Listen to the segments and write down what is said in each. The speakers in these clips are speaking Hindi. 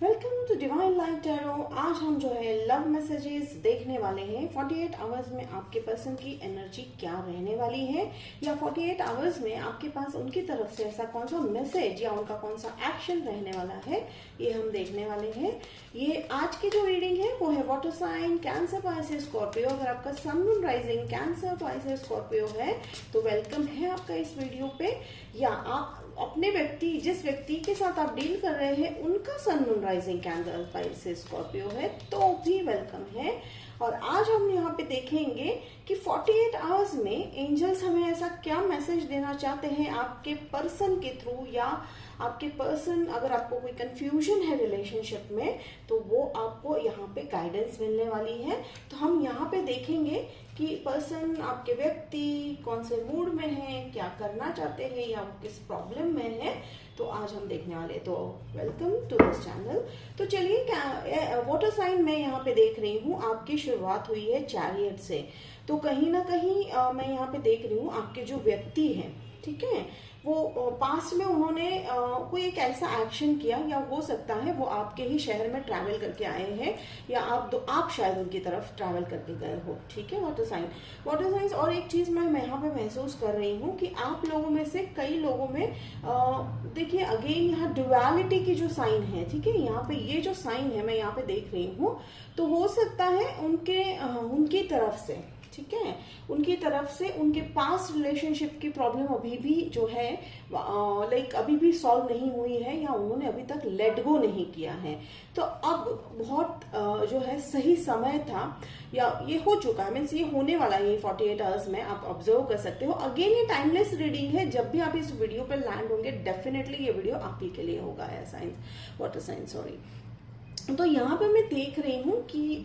Welcome to divine light tarot. आज हम जो है लव मैसेजेस देखने वाले हैं। 48 आवर्स में आपके पर्सन की एनर्जी क्या रहने वाली है, या 48 आवर्स में आपके पास उनकी तरफ से ऐसा कौन सा मैसेज या उनका कौन सा एक्शन रहने वाला है, ये हम देखने वाले हैं। ये आज की जो रीडिंग है वो है water sign Cancer Pisces Scorpio. अगर आपका sun moon rising Cancer Pisces Scorpio है तो वेलकम है आपका इस वीडियो पे। या आप अपने जिस व्यक्ति के साथ आप डील कर रहे हैं उनका sun moon rising Cancer Pisces Scorpio है तो भी वेलकम है। और आज हम यहाँ पे देखेंगे कि 48 आवर्स में एंजल्स हमें ऐसा क्या मैसेज देना चाहते हैं आपके पर्सन के थ्रू, या आपके पर्सन, अगर आपको कोई कंफ्यूजन है रिलेशनशिप में तो वो आपको यहाँ पे गाइडेंस मिलने वाली है। तो हम यहाँ पे देखेंगे कि पर्सन, आपके व्यक्ति कौन से मूड में है, क्या करना चाहते हैं, या वो किस प्रॉब्लम में है, तो आज हम देखने वाले। तो वेलकम टू दिस चैनल। तो चलिए, क्या वाटर साइन में यहाँ पे देख रही हूँ आपकी शुरुआत हुई है चैरियट से। तो कहीं ना कहीं मैं यहाँ पे देख रही हूँ आपके जो व्यक्ति हैं, ठीक है, वो पास्ट में उन्होंने कोई एक ऐसा एक्शन किया, या हो सकता है वो आपके ही शहर में ट्रैवल करके आए हैं, या आप शायद उनकी तरफ ट्रैवल करके गए हो, ठीक है। Water science. और एक चीज मैं यहाँ पे महसूस कर रही हूँ कि आप लोगों में से कई लोगों में देखिए अगेन यहाँ ड्युअलिटी की जो साइन है, ठीक है, यहाँ पे ये जो साइन है मैं यहाँ पे देख रही हूँ, तो हो सकता है उनकी तरफ से, ठीक है, उनकी तरफ से उनके पास्ट रिलेशनशिप की प्रॉब्लम अभी भी जो है अभी भी सॉल्व नहीं हुई है, या उन्होंने अभी तक लेट गो नहीं किया है। तो अब बहुत जो है सही समय था, या ये हो चुका है, मीन्स ये होने वाला है 48 आवर्स में, आप ऑब्जर्व कर सकते हो। अगेन ये टाइमलेस रीडिंग है, जब भी आप इस वीडियो पर लैंड होंगे डेफिनेटली ये वीडियो आप ही के लिए होगा, वाटर साइंस, सॉरी। तो यहाँ पे मैं देख रही हूँ कि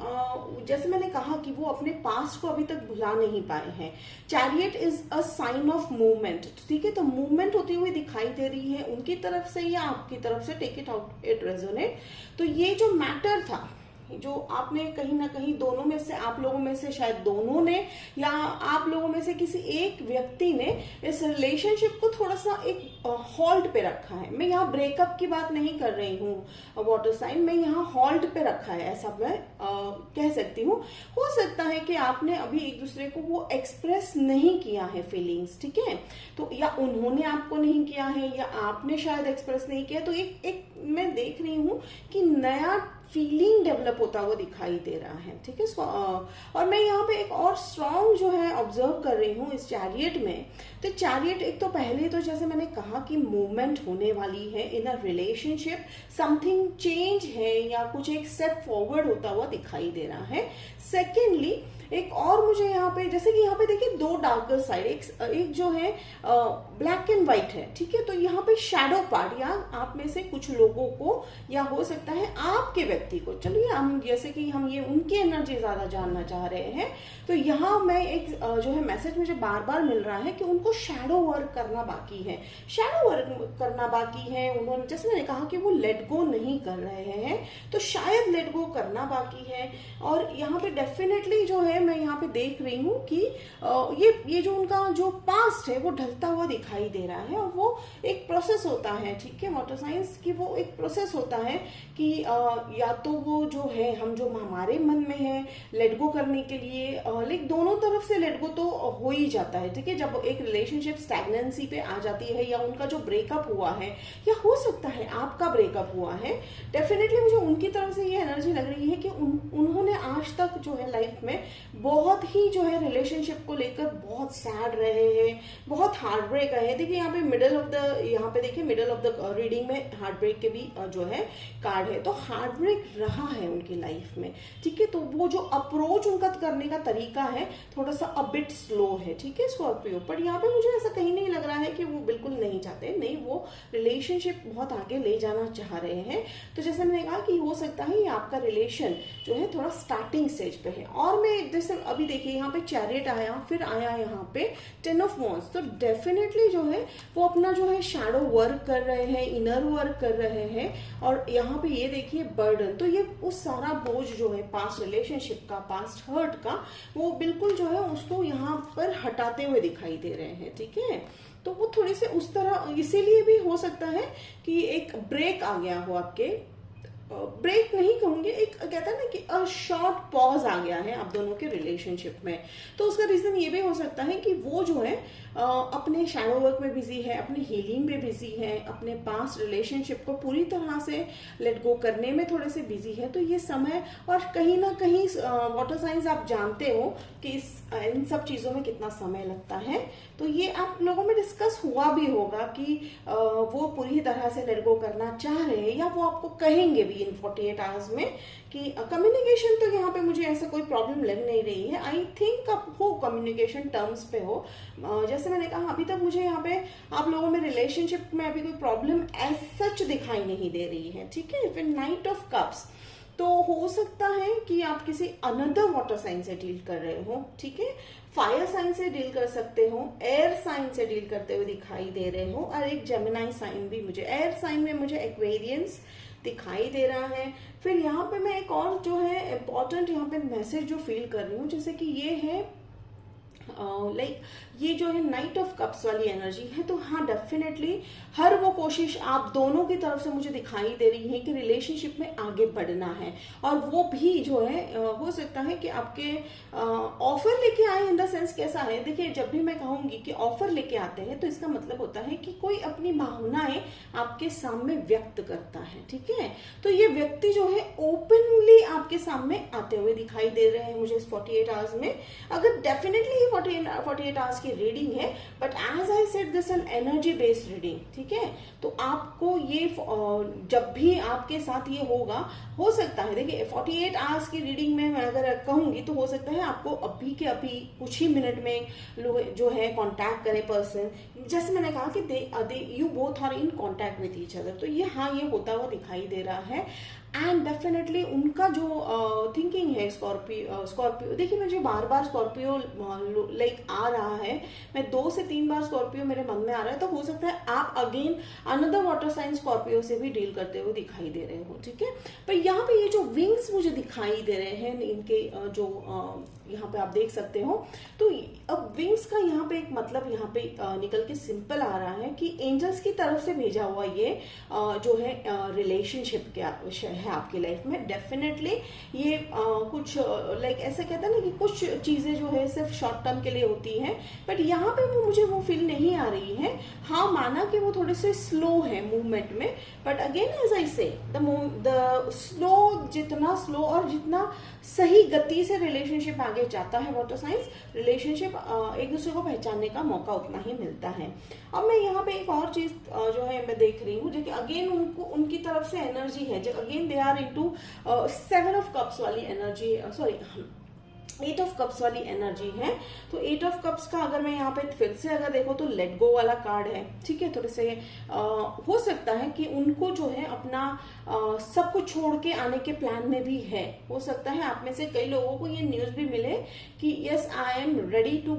जैसे मैंने कहा कि वो अपने पास्ट को अभी तक भुला नहीं पाए हैं। Chariot is a sign of movement, ठीक है, तो मूवमेंट होती हुई दिखाई दे रही है उनकी तरफ से या आपकी तरफ से। Take it out, it resonate. तो ये जो मैटर था, जो आपने कहीं ना कहीं दोनों में से, आप लोगों में से शायद दोनों ने, या आप लोगों में से किसी एक व्यक्ति ने इस रिलेशनशिप को थोड़ा सा एक हॉल्ट पे रखा है। मैं यहाँ ब्रेकअप की बात नहीं कर रही हूँ वाटर साइन, मैं यहाँ हॉल्ट पे रखा है, ऐसा मैं कह सकती हूँ। हो सकता है कि आपने अभी एक दूसरे को वो एक्सप्रेस नहीं किया है फीलिंग्स, ठीक है, तो या उन्होंने आपको नहीं किया है, या आपने शायद एक्सप्रेस नहीं किया। तो एक मैं देख रही हूँ कि नया फीलिंग डेवलप होता हुआ दिखाई दे रहा है, ठीक है। और मैं यहाँ पे एक और स्ट्रॉन्ग जो है ऑब्जर्व कर रही हूँ इस चैरियट में। तो चैरियट, एक तो पहले तो जैसे मैंने कहा कि मूवमेंट होने वाली है इन अ रिलेशनशिप, समथिंग चेंज है, या कुछ एक स्टेप फॉरवर्ड होता हुआ दिखाई दे रहा है। सेकेंडली, एक और मुझे यहाँ पे, जैसे कि यहाँ पे देखिए दो डार्कर साइड, एक जो है ब्लैक एंड व्हाइट है, ठीक है, तो यहाँ पे शैडो पार्ट, या आप में से कुछ लोगों को, या हो सकता है आपके व्यक्ति को, चलिए हम जैसे कि हम ये उनकी एनर्जी ज्यादा जानना चाह रहे हैं, तो यहाँ मैं एक जो है मैसेज मुझे बार बार मिल रहा है कि उनको शैडो वर्क करना बाकी है, उन्होंने, जैसे मैंने कहा कि वो लेट गो नहीं कर रहे हैं, तो शायद लेट गो करना बाकी है। और यहाँ पे डेफिनेटली जो है मैं यहाँ पे देख रही हूँ कि ये जो उनका जो पास्ट है वो ढलता हुआ दिखाई दे रहा है, और वो एक प्रोसेस होता है, ठीक है, वाटर साइंस की वो एक प्रोसेस होता है कि या तो वो जो है हम जो हमारे मन में है लेट गो करने के लिए, लाइक दोनों तरफ से लेट गो तो हो ही जाता है, ठीक है, जब एक रिलेशनशिप स्टैग्नेंसी पे आ जाती है, या उनका जो ब्रेकअप हुआ है, या हो सकता है आपका ब्रेकअप हुआ है, डेफिनेटली मुझे उनकी तरफ से ये एनर्जी लग रही है कि उन्होंने आज तक जो है लाइफ में बहुत ही जो है रिलेशनशिप को लेकर बहुत सैड रहे हैं, बहुत हार्ट ब्रेक है। देखिए यहाँ पे मिडल ऑफ द रीडिंग में हार्ट ब्रेक के भी जो है कार्ड है, तो हार्ट ब्रेक रहा है उनकी लाइफ में, ठीक है, तो वो जो अप्रोच उनका करने का तरीका है थोड़ा सा अबिट स्लो है, ठीक है, स्कॉर्पियो। पर यहाँ पे मुझे ऐसा कहीं नहीं लग रहा है कि वो बिल्कुल नहीं चाहते, नहीं, वो रिलेशनशिप बहुत आगे ले जाना चाह रहे हैं। तो जैसे मैंने कहा कि हो सकता है ये आपका रिलेशन जो है थोड़ा स्टार्टिंग स्टेज पे है। और मैं जैसे अभी देखिए यहाँ पे चैरियट आया, फिर आया यहाँ पे 10 ऑफ वॉन्ड्स, तो डेफिनेटली जो है वो अपना जो है शैडो वर्क कर रहे हैं, इनर वर्क कर रहे हैं। और यहाँ पे ये देखिए बर्डन, तो ये उस सारा बोझ जो है पास्ट रिलेशनशिप का, पास्ट हर्ट का, वो बिल्कुल जो है उसको यहाँ पर हटाते हुए दिखाई दे रहे हैं, ठीक है। तो वो थोड़ी से उस तरह, इसीलिए भी हो सकता है कि एक ब्रेक आ गया हो आपके ब्रेक नहीं कहूंगी, एक कहता है ना कि शॉर्ट पॉज आ गया है आप दोनों के रिलेशनशिप में। तो उसका रीजन ये भी हो सकता है कि वो जो है अपने शैडो वर्क में बिजी है, अपने हीलिंग में बिजी है, अपने पास्ट रिलेशनशिप को पूरी तरह से लेट गो करने में थोड़े से बिजी है। तो ये समय, और कहीं ना कहीं वाटर साइंस आप जानते हो कि इन सब चीजों में कितना समय लगता है। तो ये आप लोगों में डिस्कस हुआ भी होगा कि वो पूरी तरह से लेट गो करना चाह रहे हैं, या वो आपको कहेंगे भी इन 48 आवर्स में कि कम्युनिकेशन तो यहाँ पे मुझे ऐसा कोई प्रॉब्लम लग नहीं रही है। आई थिंक आप हो कम्युनिकेशन टर्म्स पे हो। जैसे मैंने कहा अभी तक मुझे यहाँ पे आप लोगों में रिलेशनशिप में अभी कोई प्रॉब्लम एज सच दिखाई नहीं दे रही है, ठीक है। फिर नाइट ऑफ कप्स, तो हो सकता है कि आप किसी अनदर वाटर साइन से डील कर रहे हो, ठीक है। फायर साइन से डील कर सकते हो, एयर साइन से डील करते हुए दिखाई दे रहे हो, और एक जेमिनाई साइन भी, मुझे एयर साइन में मुझे एक्वेरियंस दिखाई दे रहा है। फिर यहाँ पे मैं एक और जो है इम्पोर्टेंट यहाँ पे मैसेज जो फील कर रही हूँ, जैसे कि ये है लाइक ये जो है नाइट ऑफ कप्स वाली एनर्जी है। तो हाँ, डेफिनेटली हर वो कोशिश आप दोनों की तरफ से मुझे दिखाई दे रही है कि रिलेशनशिप में आगे बढ़ना है, और वो भी जो है हो सकता है कि आपके ऑफर लेके आए। इन द सेंस कैसा है, देखिए जब भी मैं कहूंगी कि ऑफर लेके आते हैं तो इसका मतलब होता है कि कोई अपनी भावनाएं आपके सामने व्यक्त करता है, ठीक है। तो ये व्यक्ति जो है ओपनली आपके सामने आते हुए दिखाई दे रहे हैं मुझे इस 48 आवर्स में। अगर डेफिनेटली 48 आवर्स की रीडिंग है, but as I said this an energy based reading, ठीक है। तो आपको ये जब भी आपके साथ ये होगा, हो सकता है, देखिए 48 आवर्स की रीडिंग में मैं अगर कहूंगी तो हो सकता है आपको अभी के अभी कुछ ही मिनट में जो है कांटेक्ट करे पर्सन। जैसे मैंने कहा कि they you both are in contact with each other. तो ये हाँ, ये होता हुआ दिखाई दे रहा है। एंड डेफिनेटली उनका जो थिंकिंग है स्कॉर्पियो, देखिए मुझे बार बार स्कॉर्पियो लाइक आ रहा है, मैं 2 से 3 बार स्कॉर्पियो मेरे मन में आ रहा है। तो हो सकता है आप again another water sign Scorpio से भी डील करते हुए दिखाई दे रहे हो, ठीक है। पर यहाँ पे ये जो विंग्स मुझे दिखाई दे रहे हैं इनके जो यहाँ पे आप देख सकते हो, तो अब विंग्स का यहाँ पे एक मतलब यहाँ पे निकल के सिंपल आ रहा है कि एंजल्स की तरफ से भेजा हुआ ये जो है रिलेशनशिप क्या है आपकी लाइफ में। डेफिनेटली ये कुछ लाइक ऐसे कहते हैं ना कि कुछ चीजें जो है सिर्फ शॉर्ट टर्म के लिए होती हैं, बट यहाँ पे मुझे वो फील नहीं आ रही है। हाँ, माना कि वो थोड़े से स्लो है मूवमेंट में, बट अगेन एज आई से द स्लो, जितना स्लो और जितना सही गति से रिलेशनशिप आगे जाता है वाटर साइंस, रिलेशनशिप एक दूसरे को पहचानने का मौका उतना ही मिलता है। अब मैं यहाँ पे एक और चीज जो है मैं देख रही हूँ, जो कि अगेन उनकी तरफ से एनर्जी है, जो again they are into 7 of cups वाली एनर्जी, सॉरी 8 ऑफ कप्स वाली एनर्जी है। तो 8 ऑफ कप्स का अगर मैं यहाँ पे फिर से अगर देखो तो लेट गो वाला कार्ड है, ठीक है। थोड़े से हो सकता है कि उनको जो है अपना सब कुछ छोड़ के आने के प्लान में भी है। हो सकता है आप में से कई लोगों को ये न्यूज भी मिले कि yes I am ready to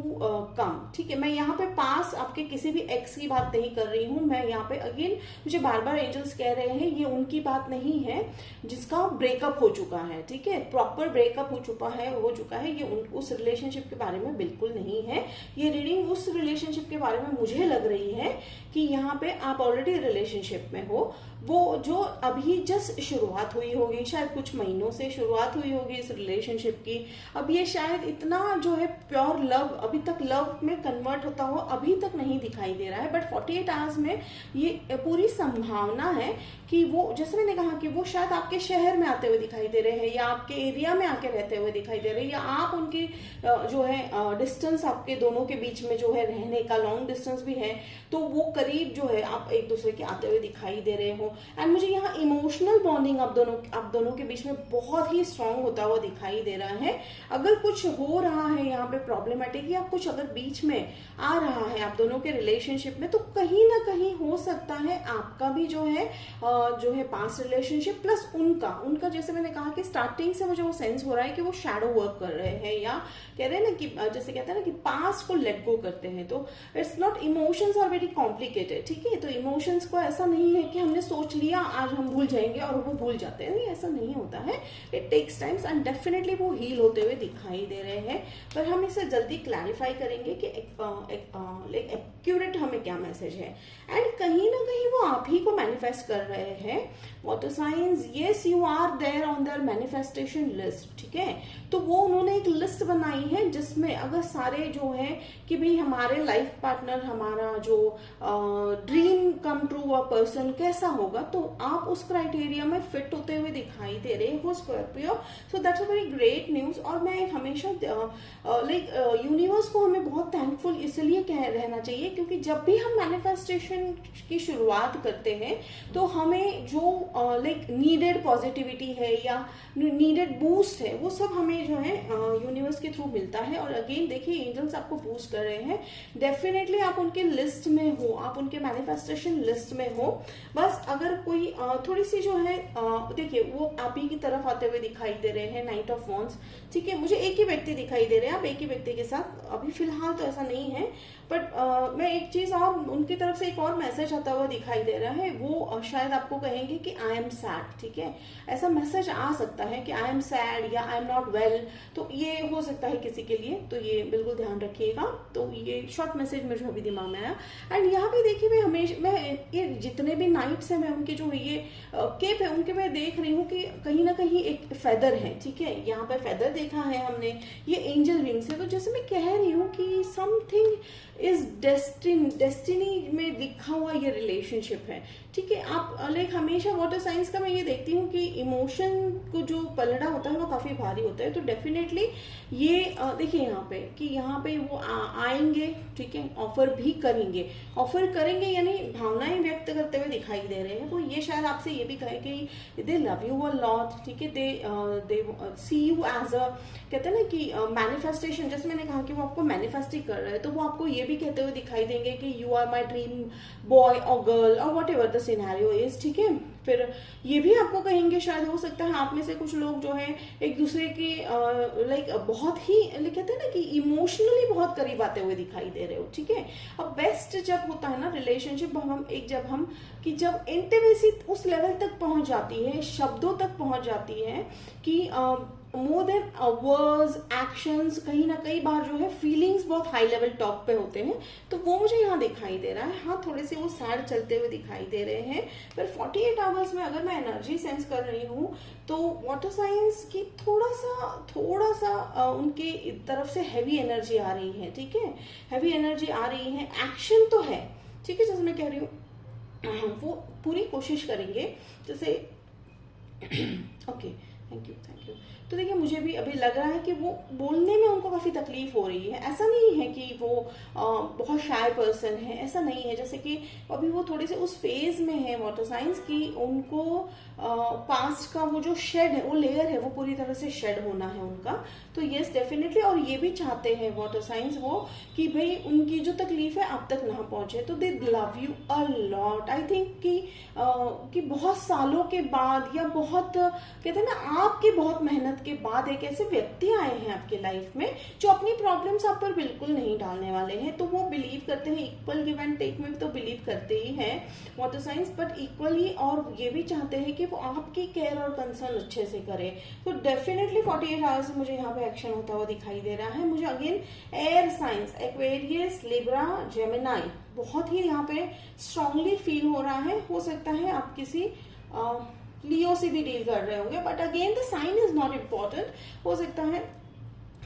come, ठीक है। मैं यहाँ पे पास आपके किसी भी एक्स की बात नहीं कर रही हूँ, मैं यहाँ पे अगेन मुझे बार बार एंजल्स कह रहे हैं ये उनकी बात नहीं है जिसका ब्रेकअप हो चुका है, ठीक है। प्रॉपर ब्रेकअप हो चुका है, ये उस रिलेशनशिप के बारे में बिल्कुल नहीं है। ये रीडिंग उस रिलेशनशिप के बारे में मुझे लग रही है कि यहाँ पे आप ऑलरेडी रिलेशनशिप में हो, वो जो अभी जस्ट शुरुआत हुई होगी, शायद कुछ महीनों से शुरुआत हुई होगी इस रिलेशनशिप की। अब ये शायद इतना जो है प्योर लव अभी तक लव में कन्वर्ट होता हुआ अभी तक नहीं दिखाई दे रहा है, बट 48 आवर्स में ये पूरी संभावना है कि वो, जैसे मैंने कहा कि वो शायद आपके शहर में आते हुए दिखाई दे रहे हैं, या आपके एरिया में आके रहते हुए दिखाई दे रहे हैं, या आप उनकी जो है डिस्टेंस आपके दोनों के बीच में जो है रहने का लॉन्ग डिस्टेंस भी है, तो वो करीब जो है आप एक दूसरे के आते हुए दिखाई दे रहे हो। एंड मुझे यहाँ इमोशनल बॉन्डिंग आप दोनों के बीच में बहुत ही स्ट्रांग होता हुआ दिखाई दे रहा है। अगर कुछ हो रहा है यहाँ पे प्रॉब्लमेटिक, या कुछ अगर बीच में आ रहा है आप दोनों के रिलेशनशिप में, तो कहीं ना कहीं हो सकता है आपका भी जो है पास्ट रिलेशनशिप प्लस उनका जैसे मैंने कहा कि स्टार्टिंग से मुझे वो सेंस हो रहा है कि वो शैडो वर्क कर रहे हैं, या कह रहे हैं ना कि जैसे कहते हैं ना कि पास्ट को लेट गो करते हैं। तो it's not, emotions are very complicated complicated, ठीक है। तो इमोशंस को ऐसा नहीं है कि हमने सोच लिया आज हम भूल जाएंगे और वो भूल जाते हैं, नहीं, ऐसा नहीं होता है। It takes times and definitely वो हील होते हुए दिखाई दे रहे हैं, पर हम इसे जल्दी क्लैरिफाई करेंगे कि एक्यूरेट हमें क्या मैसेज है। एंड कहीं ना कहीं वो आप ही को मैनिफेस्ट कर रहे हैं water signs. Yes, you are there on their manifestation list, ठीक है। तो वो उन्होंने एक लिस्ट बनाई है जिसमें अगर सारे जो है कि भाई हमारे लाइफ पार्टनर, हमारा जो ड्रीम कम ट्रू हुआ पर्सन कैसा होगा, तो आप उस क्राइटेरिया में फिट होते हुए दिखाई दे रहे हो Scorpio. So that's a very great news. और मैं हमेशा लाइक यूनिवर्स को हमें बहुत थैंकफुल इसलिए रहना चाहिए क्योंकि जब भी हम मैनिफेस्टेशन की शुरुआत करते हैं तो हमें जो लाइक नीडेड पॉजिटिविटी है या नीडेड बूस्ट है वो सब हमें जो है यूनिवर्स के थ्रू मिलता है। और अगेन देखिए एंजल्स आपको बूस्ट कर रहे हैं, डेफिनेटली आप उनके लिस्ट में हो, आप उनके मैनिफेस्टेशन लिस्ट में हो। बस अगर कोई थोड़ी सी जो है देखिए वो आप ही की तरफ आते हुए दिखाई दे रहे हैं, नाइट ऑफ वॉन्ड्स, ठीक है। मुझे एक ही व्यक्ति दिखाई दे रहे हैं, आप एक ही व्यक्ति के साथ अभी फिलहाल तो ऐसा नहीं है, बट मैं एक चीज और उनकी तरफ से एक और मैसेज आता हुआ दिखाई दे रहा है। वो शायद आपको कहेंगे कि आई एम सैड, ठीक है। ऐसा मैसेज आ सकता है कि आई एम सैड या आई एम नॉट वेल, तो ये हो सकता है किसी के लिए, तो ये बिल्कुल ध्यान रखिएगा। तो ये शॉर्ट मैसेज मुझे अभी दिमाग में आया। एंड यहाँ पे देखिए मैं हमेशा ये जितने भी नाइट्स है मैं उनके जो ये केप है उनके मैं देख रही हूँ कि कहीं ना कहीं एक फेदर है, ठीक है। यहाँ पे फेदर देखा है हमने, ये एंजल विंग्स है। तो जैसे मैं कह रही हूँ कि समथिंग इज डेस्टिनी में लिखा हुआ ये रिलेशनशिप है, ठीक है। आप लाइक हमेशा वाटर साइंस का मैं ये देखती हूँ कि इमोशन को जो पलड़ा होता है वो काफी भारी होता है। तो डेफिनेटली ये देखिए यहाँ पे कि यहाँ पे वो आएंगे, ठीक है, ऑफर भी करेंगे। ऑफर करेंगे यानी भावनाएं व्यक्त करते हुए दिखाई दे रहे हैं। तो ये शायद आपसे ये भी कहे कि दे लव यू अ लॉट, ठीक है। दे सी यू एज अ, कहते हैं ना कि मैनिफेस्टेशन, जैसे मैंने कहा कि वो आपको मैनिफेस्ट ही कर रहे हैं, तो वो आपको ये भी कहते हुए दिखाई देंगे कि you are my dream boy और गर्ल और whatever the scenario is, ठीक है। फिर ये भी आपको कहेंगे, शायद हो सकता है आप में से कुछ लोग जो है एक दूसरे के लाइक बहुत ही कहते हैं ना कि इमोशनली बहुत करीब आते हुए दिखाई दे रहे हो, ठीक है। अब बेस्ट जब होता है ना रिलेशनशिप, जब इंटीमेसी उस लेवल तक पहुंच जाती है, शब्दों तक पहुंच जाती है कि मोर देन वर्ड्स, एक्शंस, कहीं ना कई बार जो है फीलिंग्स बहुत हाई लेवल टॉप पे होते हैं, तो वो मुझे यहाँ दिखाई दे रहा है। हाँ, थोड़े से वो सैड चलते हुए दिखाई दे रहे हैं, पर 48 आवर्स में अगर मैं एनर्जी सेंस कर रही हूँ तो वाटर साइंस की थोड़ा सा उनके तरफ से हैवी एनर्जी आ रही है, ठीक है। हैवी एनर्जी आ रही है, एक्शन तो है, ठीक है। जैसे मैं कह रही हूँ वो पूरी कोशिश करेंगे, जैसे ओके, थैंक यू। तो देखिए मुझे भी अभी लग रहा है कि वो बोलने में उनको काफी तकलीफ हो रही है। ऐसा नहीं है कि वो बहुत शाय पर्सन है, ऐसा नहीं है। जैसे कि अभी वो थोड़े से उस फेज में है वाटर साइंस की उनको पास्ट का वो जो शेड है, वो लेयर है, वो पूरी तरह से शेड होना है उनका। तो यस डेफिनेटली, और ये भी चाहते हैं वाटर साइंस वो कि भाई उनकी जो तकलीफ है आप तक ना पहुंचे। तो दे love you a lot. I think कि बहुत सालों के बाद या बहुत कहते हैं ना आपकी बहुत मेहनत के बाद एक ऐसे व्यक्ति आए हैं आपके लाइफ में जो अपनी प्रॉब्लम्स आप पर बिल्कुल नहीं डालने वाले हैं। तो वो बिलीव करते हैं, इक्वल गिव एंड टेक में तो बिलीव करते ही हैं वाटर साइंस, बट इक्वली और ये भी चाहते हैं कि वो आपकी केयर और कंसर्न अच्छे से करे। तो डेफिनेटली 48 आवर्स मुझे यहाँ पे एक्शन होता हुआ दिखाई दे रहा है। मुझे again air science, Aquarius, Libra, Gemini बहुत ही यहाँ पे स्ट्रांगली फील हो रहा है। हो सकता है आप किसी लियो से भी डील कर रहे होंगे, but again the sign is not important. हो सकता है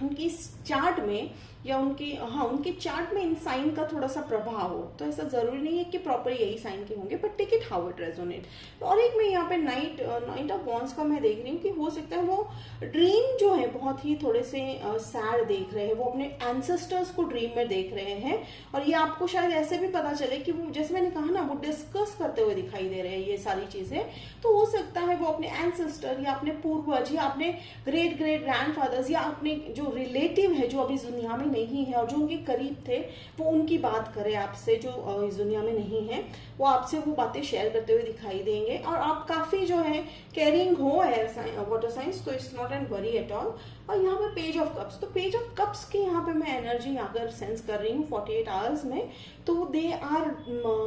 उनकी चार्ट में या उनके चार्ट में इन साइन का थोड़ा सा प्रभाव हो, तो ऐसा जरूरी नहीं है कि प्रॉपर यही साइन के होंगे, but take it how it resonate. और एक मैं यहाँ पे नाइट ऑफ वॉन्ड्स का मैं देख रही हूँ कि हो सकता है वो ड्रीम जो है बहुत ही थोड़े से सैड देख रहे हैं, वो अपने एंसेस्टर्स को ड्रीम में देख रहे हैं। और ये आपको शायद ऐसे भी पता चले कि वो, जैसे मैंने कहा ना, वो डिस्कस करते हुए दिखाई दे रहे हैं ये सारी चीजें। तो हो सकता है वो अपने एंसेस्टर या अपने पूर्वज या अपने ग्रेट ग्रैंडफादर्स या अपने जो जो रिलेटिव है, जो अभी इस दुनिया में नहीं है और जो उनके करीब थे, वो उनकी बात करे आपसे, जो इस दुनिया में नहीं है, वो आपसे वो बातें शेयर करते हुए दिखाई देंगे। और आप काफी जो है केयरिंग हो वाटर साइंस, तो it's not an worry at all. और यहाँ पे पेज ऑफ कप्स, तो पेज ऑफ कप्स की यहाँ पे मैं एनर्जी अगर सेंस कर रही हूँ 48 आवर्स में, तो they are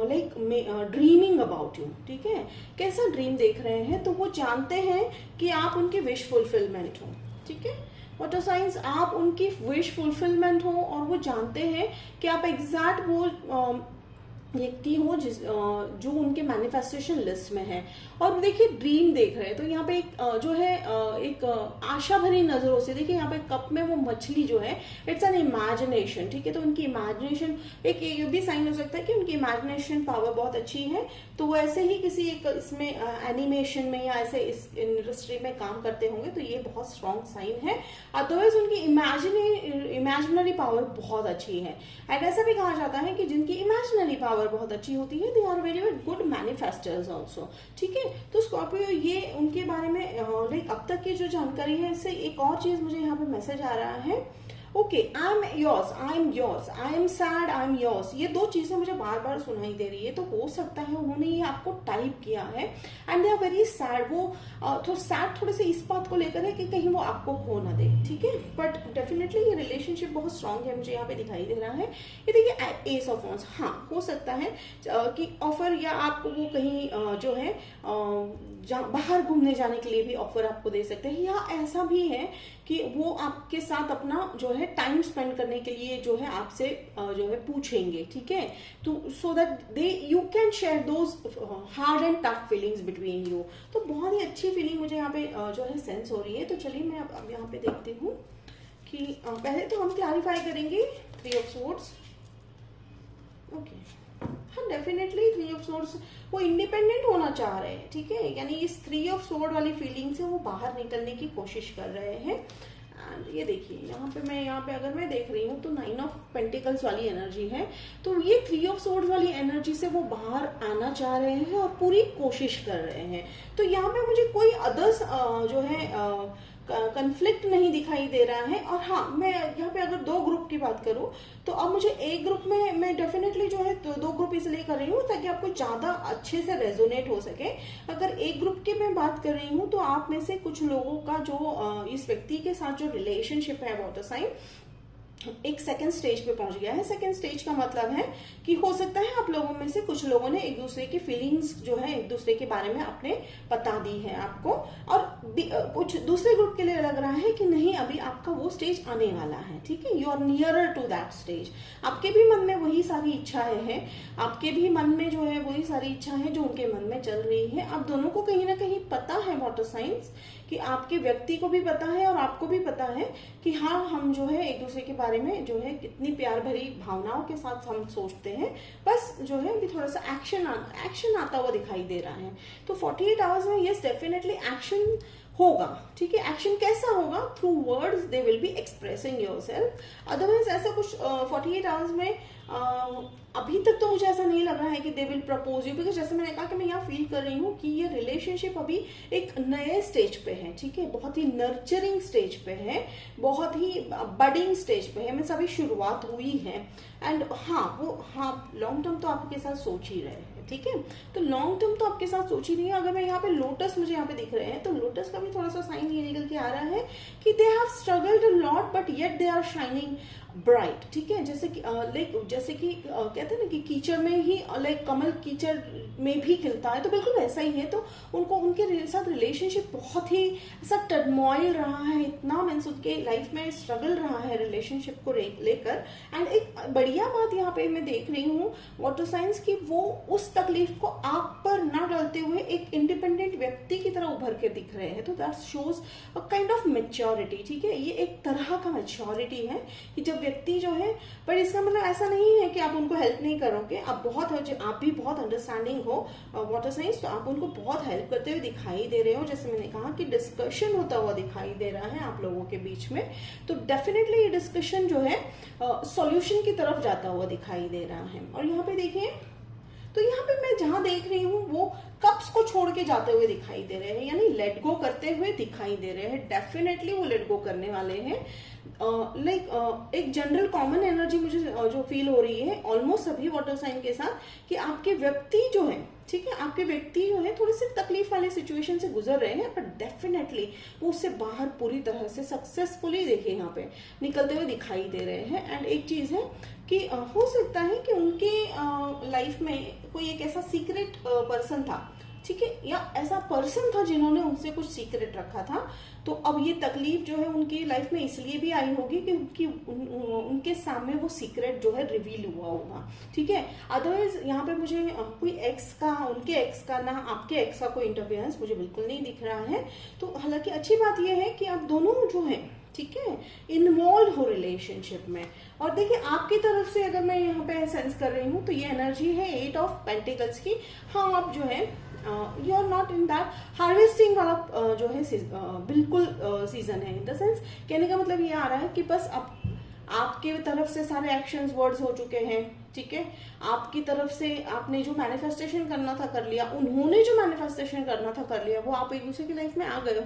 like dreaming about you. ठीक है, कैसा ड्रीम देख रहे हैं, तो वो जानते हैं कि आप उनकी विश फुलफिलमेंट हो। ठीक है, वाटर साइंस, आप उनकी विश फुलफिलमेंट हो और वो जानते हैं कि आप एग्जैक्ट वो व्यक्ति हो जो उनके मैनिफेस्टेशन लिस्ट में है। और देखिए ड्रीम देख रहे हैं, तो यहाँ पे एक जो है एक आशा भरी नजरों से देखिए, यहाँ पे कप में वो मछली जो है, इट्स एन इमेजिनेशन। ठीक है, तो उनकी इमेजिनेशन, एक ये भी साइन हो सकता है कि उनकी इमेजिनेशन पावर बहुत अच्छी है। तो वो ऐसे ही किसी एक इसमें एनिमेशन में या ऐसे इस इंडस्ट्री में काम करते होंगे, तो ये बहुत स्ट्रॉन्ग साइन है। अदरवाइज उनकी इमेजिनरी पावर बहुत अच्छी है। एंड ऐसा भी कहा जाता है कि जिनकी इमेजिनरी पावर बहुत अच्छी होती है, they are very good manifesters also. ठीक है, तो स्कॉर्पियो, ये उनके बारे में लाइक अब तक की जो जानकारी है, इससे एक और चीज मुझे यहाँ पे मैसेज आ रहा है, okay, I am yours, I am yours, I am sad, I am yours. ये दो चीजें मुझे बार बार सुनाई दे रही है। तो हो सकता है उन्होंने ये आपको टाइप किया है and they are very sad. वो थोड़ा सैड थोड़े से इस बात को लेकर है कि कहीं वो आपको खो ना दे। ठीक है, बट डेफिनेटली ये रिलेशनशिप बहुत स्ट्रांग है, मुझे यहाँ पे दिखाई दे रहा है। ये देखिए एस ऑफ वांड्स, हाँ हो सकता है कि ऑफर या आपको वो कहीं जो है बाहर घूमने जाने के लिए भी ऑफर आपको दे सकते हैं, या ऐसा भी है कि वो आपके साथ अपना जो है टाइम स्पेंड करने के लिए जो है आपसे जो है पूछेंगे। ठीक है, तो so that they you can share those hard and tough feelings between you. तो बहुत ही अच्छी फीलिंग मुझे यहाँ पे जो है सेंस हो रही है। तो चलिए मैं अब यहाँ पे देखती हूँ कि पहले तो हम क्लैरिफाई करेंगे 3 ऑफ सोर्ड्स। ओके, हाँ डेफिनेटली 3 ऑफ सोर्ड्स वो इंडिपेंडेंट होना चाह रहे हैं। ठीक है, यानी इस 3 ऑफ सोर्ड वाली फीलिंग से वो बाहर निकलने की कोशिश कर रहे हैं। एंड ये देखिए यहाँ पे अगर मैं देख रही हूँ तो 9 ऑफ पेंटिकल्स वाली एनर्जी है। तो ये 3 ऑफ सोर्ड्स वाली एनर्जी से वो बाहर आना चाह रहे हैं और पूरी कोशिश कर रहे हैं। तो यहाँ पे मुझे कोई अदर्स जो है कंफ्लिक्ट नहीं दिखाई दे रहा है। और हाँ, मैं यहाँ पे अगर 2 ग्रुप की बात करूँ, तो अब मुझे एक ग्रुप में मैं डेफिनेटली जो है 2 ग्रुप इसलिए कर रही हूँ ताकि आपको ज्यादा अच्छे से रेजोनेट हो सके। अगर एक ग्रुप की मैं बात कर रही हूँ, तो आप में से कुछ लोगों का जो इस व्यक्ति के साथ जो रिलेशनशिप है वाटर साइन, एक सेकंड स्टेज पे पहुंच गया है। सेकंड स्टेज का मतलब है कि हो सकता है आप लोगों में से कुछ लोगों ने एक दूसरे की फीलिंग्स जो है एक दूसरे के बारे में आपने बता दी है आपको, और कुछ दूसरे ग्रुप के लिए लग रहा है कि नहीं अभी आपका वो स्टेज आने वाला है। ठीक है, you are nearer to that stage. आपके भी मन में वही सारी इच्छाएं हैं, आपके भी मन में जो है वही सारी इच्छा है जो उनके मन में चल रही है। आप दोनों को कहीं ना कहीं पता है वाटर साइंस, कि आपके व्यक्ति को भी पता है और आपको भी पता है कि हाँ हम जो है एक दूसरे के बारे में जो है कितनी प्यार भरी भावनाओं के साथ हम सोचते हैं। बस जो है अभी थोड़ा सा एक्शन आता हुआ दिखाई दे रहा है। तो 48 आवर्स में यस डेफिनेटली एक्शन होगा। ठीक है, एक्शन कैसा होगा? Through words they will be expressing yourself. Otherwise ऐसा कुछ 48 आवर्स में अभी तक तो मुझे ऐसा नहीं लग रहा है कि they will propose you, because जैसे मैंने कहा कि मैं यहाँ फील कर रही हूँ कि ये रिलेशनशिप अभी एक नए स्टेज पे है। ठीक है, बहुत ही नर्चरिंग स्टेज पे है, बहुत ही बडिंग स्टेज पे है, मीन्स अभी शुरुआत हुई है। एंड हाँ लॉन्ग टर्म तो आपके साथ सोच ही रहे हैं। ठीक है, तो लॉन्ग टर्म तो आपके साथ सोच ही नहीं है। अगर मैं यहाँ पे लोटस मुझे यहाँ पे दिख रहे हैं, तो लोटस का भी थोड़ा सा साइन ये निकल के आ रहा है कि they have struggled a lot but yet they are shining bright. ठीक है, जैसे कि कहते हैं ना कि कीचड़ में ही कमल कीचड़ में भी खिलता है, तो बिल्कुल वैसा ही है। तो उनको उनके साथ रिलेशनशिप बहुत ही ऐसा टर्मोइल रहा है, इतना मीन्स उनके लाइफ में स्ट्रगल रहा है रिलेशनशिप को लेकर। एंड एक बढ़िया बात यहाँ पे मैं देख रही हूँ वाटर साइंस की, वो उस तकलीफ को आप पर ना डालते हुए एक इंडिपेंडेंट व्यक्ति की तरह उभर के दिख रहे हैं। तो that shows a kind of maturity. ठीक है, ये एक तरह का मैच्योरिटी है कि जब व्यक्ति जो है, पर इसका मतलब ऐसा नहीं है कि आप उनको हेल्प नहीं करोगे। आप भी बहुत अंडरस्टैंडिंग हो वाटर साइंस, तो आप उनको बहुत हेल्प करते हुए दिखाई दे रहे हो। जैसे मैंने कहा कि डिस्कशन होता हुआ दिखाई दे रहा है आप लोगों के बीच में, तो डेफिनेटली ये डिस्कशन जो है सॉल्यूशन की तरफ जाता हुआ दिखाई दे रहा है। और यहाँ पे देखिए तो यहाँ पे मैं जहां देख रही हूँ वो कप्स को छोड़ के जाते हुए दिखाई दे रहे हैं, यानी लेट गो करते हुए दिखाई दे रहे हैं। डेफिनेटली वो लेट गो करने वाले हैं। एक जनरल कॉमन एनर्जी मुझे जो फील हो रही है ऑलमोस्ट सभी वाटर साइन के साथ, कि आपके व्यक्ति जो है, ठीक है, आपके व्यक्ति जो है थोड़ी सी तकलीफ वाले सिचुएशन से गुजर रहे हैं, बट डेफिनेटली वो उससे बाहर पूरी तरह से सक्सेसफुली देखिए यहाँ पे निकलते हुए दिखाई दे रहे हैं। एंड एक चीज है कि हो सकता है कि उनके लाइफ में कोई एक ऐसा सीक्रेट पर्सन था, ठीक है, या ऐसा पर्सन था जिन्होंने उनसे कुछ सीक्रेट रखा था। तो अब ये तकलीफ जो है उनकी लाइफ में इसलिए भी आई होगी क्योंकि उनके सामने वो सीक्रेट जो है रिवील हुआ होगा, ठीक है। अदरवाइज यहाँ पे मुझे कोई एक्स का, उनके एक्स का, ना आपके एक्स का कोई इंटरफेरेंस मुझे बिल्कुल नहीं दिख रहा है। तो हालांकि अच्छी बात यह है कि आप दोनों जो है, ठीक है, इन्वॉल्व हो रिलेशनशिप में। और देखिए आपकी तरफ से अगर मैं यहाँ पे सेंस कर रही हूँ तो ये एनर्जी है 8 ऑफ पेंटिकल्स की। हाँ, आप जो है you are not in that harvesting वाला जो है बिल्कुल सीजन है। इन द सेंस कहने का मतलब ये आ रहा है कि बस अब आपके तरफ से सारे एक्शंस वर्ड्स हो चुके हैं, ठीक है, आपकी तरफ से आपने जो मैनिफेस्टेशन करना था कर लिया, उन्होंने जो मैनिफेस्टेशन करना था कर लिया, वो आप एक दूसरे की लाइफ में आ गए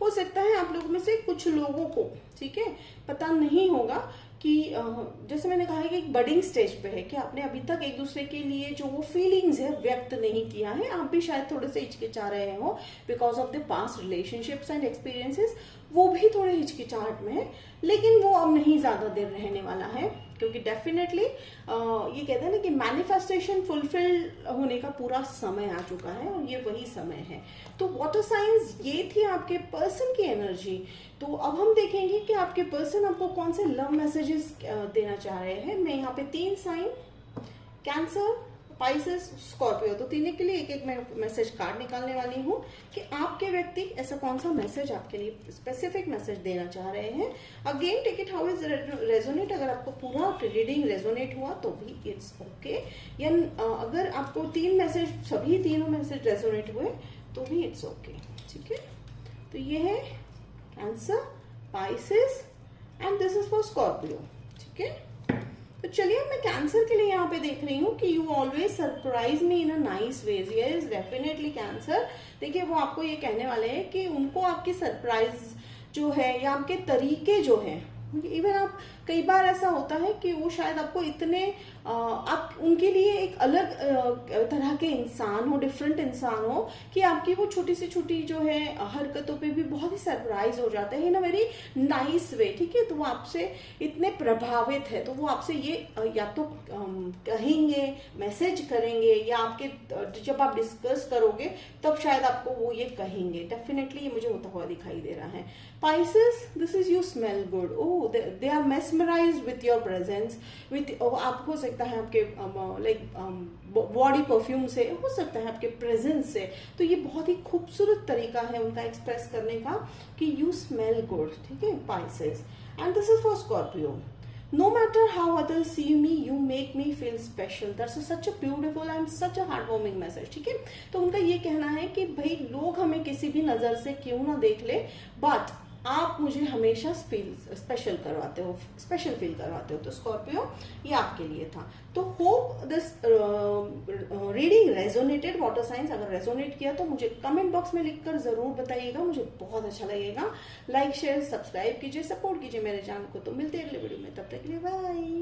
हो सकता है आप लोगों में से कुछ लोगों को, ठीक है, पता नहीं होगा कि जैसे मैंने कहा है कि एक बडिंग स्टेज पे है कि आपने अभी तक एक दूसरे के लिए जो वो फीलिंग्स है व्यक्त नहीं किया है। आप भी शायद थोड़े से हिचकिचा रहे हो because of the past relationships and experiences, वो भी थोड़े हिचकिचाहट में है, लेकिन वो अब नहीं ज्यादा देर रहने वाला है, क्योंकि डेफिनेटली ये कहते हैं ना कि मैनिफेस्टेशन फुलफिल होने का पूरा समय आ चुका है और ये वही समय है। तो वाटर साइंस ये थी आपके पर्सन की एनर्जी। तो अब हम देखेंगे कि आपके पर्सन आपको कौन से लव मैसेजेस देना चाह रहे हैं। मैं यहाँ पे 3 साइन, कैंसर, पाइसेस, स्कॉर्पियो, तो तीनों के लिए एक एक मैं मैसेज कार्ड निकालने वाली हूँ कि आपके व्यक्ति ऐसा कौन सा मैसेज आपके लिए स्पेसिफिक मैसेज देना चाह रहे हैं। Again take it how is resonate. अगर आपको पूरा रीडिंग रेजोनेट हुआ तो भी इट्स ओके, या अगर आपको 3 मैसेज, सभी तीनों मैसेज रेजोनेट हुए तो भी इट्स ओके, ठीक है। तो ये है cancer, Pisces and this is for Scorpio, ठीक है। तो चलिए मैं कैंसर के लिए यहाँ पे देख रही हूँ कि you always surprise me in a nice ways. Yes definitely cancer, देखिए वो आपको ये कहने वाले हैं कि उनको आपकी सरप्राइज जो है या आपके तरीके जो है, इवन आप कई बार ऐसा होता है कि वो शायद आपको इतने आप उनके लिए एक अलग तरह के इंसान हो, डिफरेंट इंसान हो, कि आपकी वो छोटी से छोटी जो है हरकतों पे भी बहुत ही सरप्राइज हो जाते हैं इन अ वेरी नाइस वे, ठीक है। तो वो आपसे इतने प्रभावित है तो वो आपसे ये या तो कहेंगे, मैसेज करेंगे, या आपके जब आप डिस्कस करोगे तब शायद आपको वो ये कहेंगे। डेफिनेटली ये मुझे होता हुआ दिखाई दे रहा है। Pisces, this is you smell good, oh they are mesmerized with your presence, with आप हो सकता है आपके लाइक बॉडी परफ्यूम से, हो सकता है आपके प्रेजेंस से। तो ये बहुत ही खूबसूरत तरीका है उनका एक्सप्रेस करने का कि यू स्मेल गुड, ठीक है, Pisces. And this is for Scorpio. No matter how others see me, you make me feel special. That's such a beautiful and such a heartwarming message, ठीक है। तो उनका ये कहना है कि भाई लोग हमें किसी भी नजर से क्यों ना देख ले, बट आप मुझे हमेशा स्पेशल करवाते हो, स्पेशल फील करवाते हो। तो स्कॉर्पियो ये आपके लिए था। तो hope this reading resonated water science. अगर रेजोनेट किया तो मुझे कमेंट बॉक्स में लिखकर जरूर बताइएगा, मुझे बहुत अच्छा लगेगा। लाइक शेयर सब्सक्राइब कीजिए, सपोर्ट कीजिए मेरे चैनल को। तो मिलते हैं अगले वीडियो में, तब तक के लिए बाय।